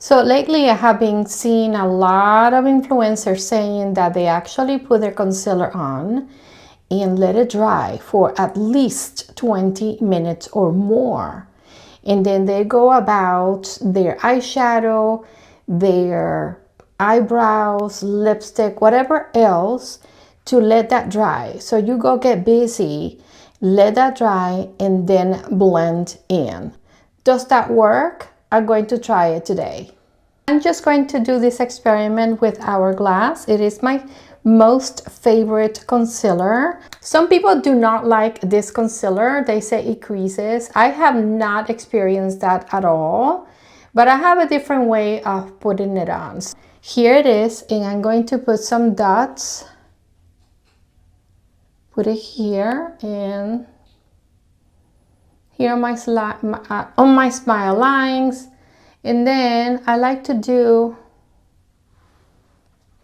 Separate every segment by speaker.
Speaker 1: So lately I have been seeing a lot of influencers saying that they actually put their concealer on and let it dry for at least 20 minutes or more. And then they go about their eyeshadow, their eyebrows, lipstick, whatever else to let that dry. So you go get busy, let that dry, and then blend in. Does that work? I'm going to try it today. I'm just going to do this experiment with Hourglass. It is my most favorite concealer. Some people do not like this concealer. They say it creases. I have not experienced that at all, but I have a different way of putting it on. Here it is, and I'm going to put some dots. Put it here and here on my smile lines. And then I like to do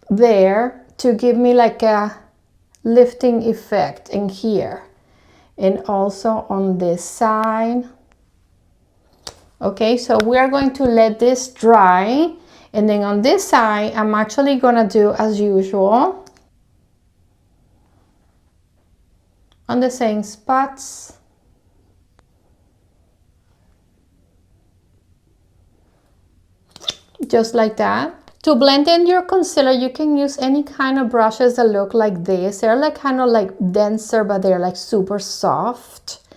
Speaker 1: there to give me like a lifting effect in here, and also on this side. Okay, so we are going to let this dry, and then on this side I'm actually gonna do as usual on the same spots. Just like that. To blend in your concealer, you can use any kind of brushes that look like this. They're like kind of like denser, but they're like super soft.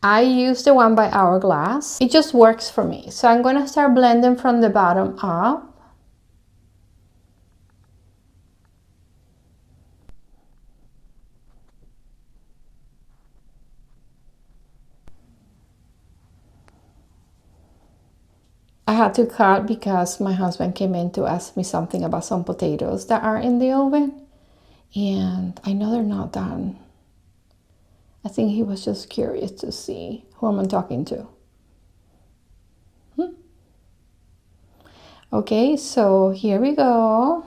Speaker 1: I use the one by Hourglass. It just works for me. So I'm gonna start blending from the bottom up. I had to cut because my husband came in to ask me something about some potatoes that are in the oven. And I know they're not done. I think he was just curious to see who I'm talking to. Okay, so here we go.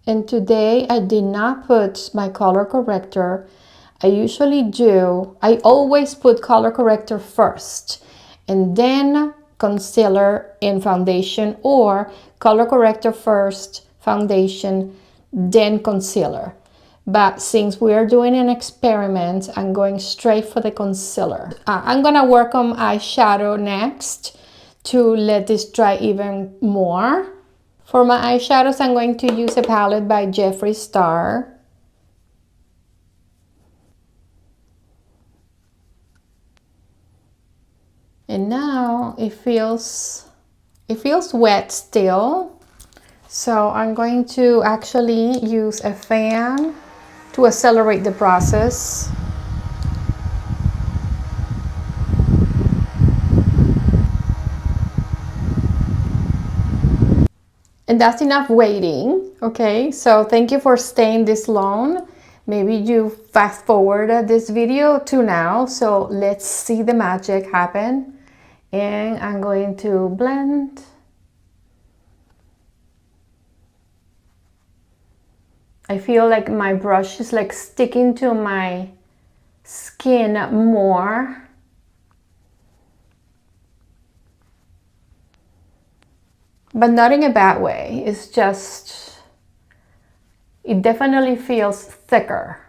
Speaker 1: And today I did not put my color corrector. I usually do. I always put color corrector first and then concealer and foundation, or color corrector first, foundation, then concealer. But since we are doing an experiment, I'm going straight for the concealer. I'm gonna work on eyeshadow next to let this dry even more. For my eyeshadows, I'm going to use a palette by Jeffree Star. And now it feels wet still. So I'm going to actually use a fan to accelerate the process. And that's enough waiting, okay? So thank you for staying this long. Maybe you fast forwarded this video to now. So let's see the magic happen. And I'm going to blend. I feel like my brush is like sticking to my skin more. But not in a bad way. It's just, it definitely feels thicker.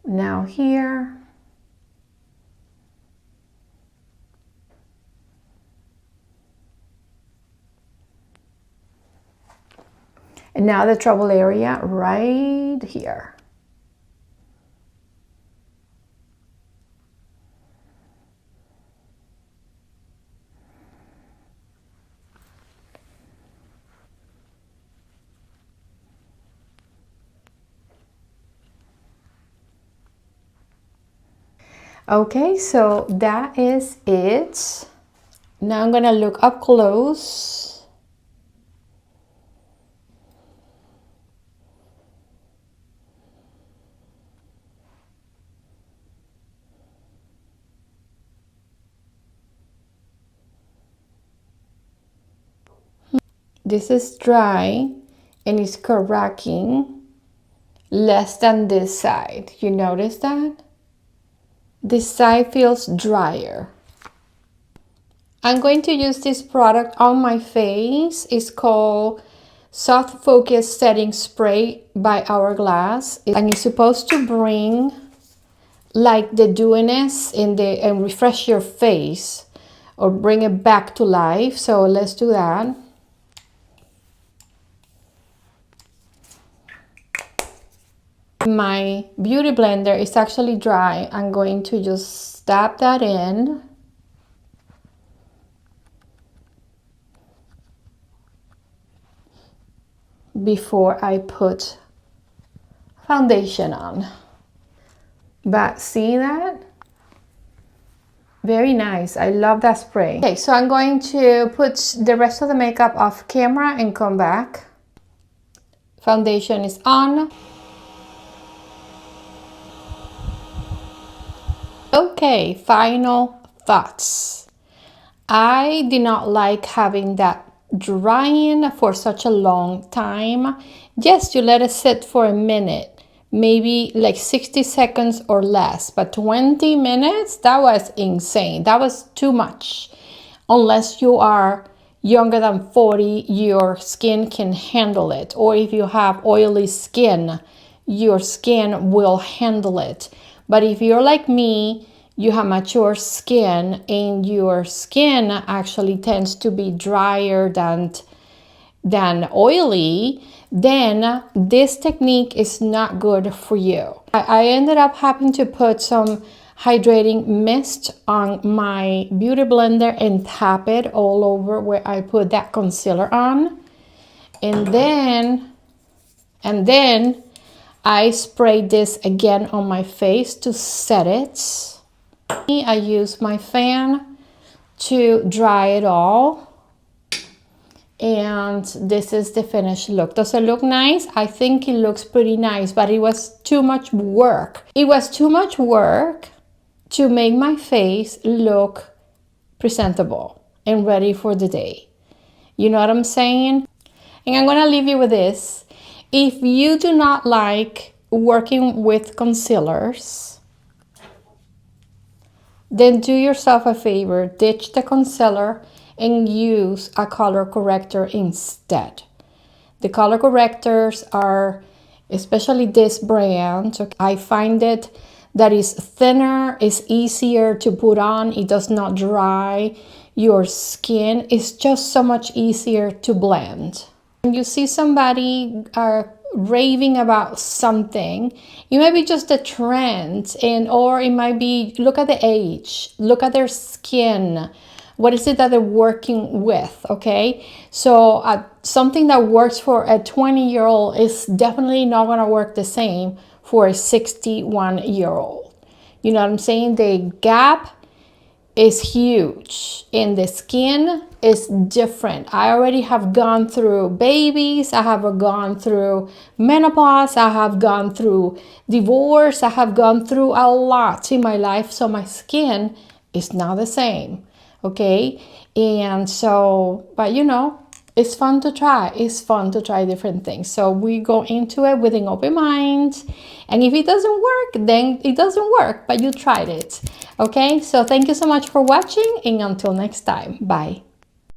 Speaker 1: Now here. And now the trouble area right here. Okay, so that is it. Now I'm gonna look up close. This is dry and it's cracking. less than this side. You notice that? This side feels drier. I'm going to use this product on my face. It's called Soft Focus Setting Spray by Hourglass. And it's supposed to bring like the dewiness and refresh your face or bring it back to life. So let's do that. My beauty blender is actually dry. I'm going to just dab that in. Before I put foundation on. But see that? Very nice. I love that spray. Okay, so I'm going to put the rest of the makeup off camera and come back. Foundation is on. Okay, final thoughts. I did not like having that drying for such a long time. Yes, you let it sit for a minute, maybe like 60 seconds or less, but 20 minutes, that was insane. That was too much. Unless you are younger than 40, your skin can handle it. Or if you have oily skin, your skin will handle it. But if you're like me, you have mature skin and your skin actually tends to be drier than oily, then this technique is not good for you. I ended up having to put some hydrating mist on my beauty blender and tap it all over where I put that concealer on. And then I sprayed this again on my face to set it. I use my fan to dry it all. And this is the finished look. Does it look nice? I think it looks pretty nice, but it was too much work. It was too much work to make my face look presentable and ready for the day. You know what I'm saying? And I'm gonna leave you with this. If you do not like working with concealers, then do yourself a favor, ditch the concealer and use a color corrector instead. The color correctors are, especially this brand, I find it that is thinner, is easier to put on, it does not dry your skin, it's just so much easier to blend. When you see somebody raving about something, it might be just a trend, or it might be, look at the age, look at their skin, what is it that they're working with, okay? So something that works for a 20-year-old is definitely not gonna work the same for a 61-year-old. You know what I'm saying? The gap is huge and the skin is different. I already have gone through babies, I have gone through menopause, I have gone through divorce, I have gone through a lot in my life, so my skin is not the same, okay? And so, but you know, it's fun to try. It's fun to try different things. So we go into it with an open mind. And if it doesn't work, then it doesn't work, but you tried it. Okay, so thank you so much for watching and until next time, bye.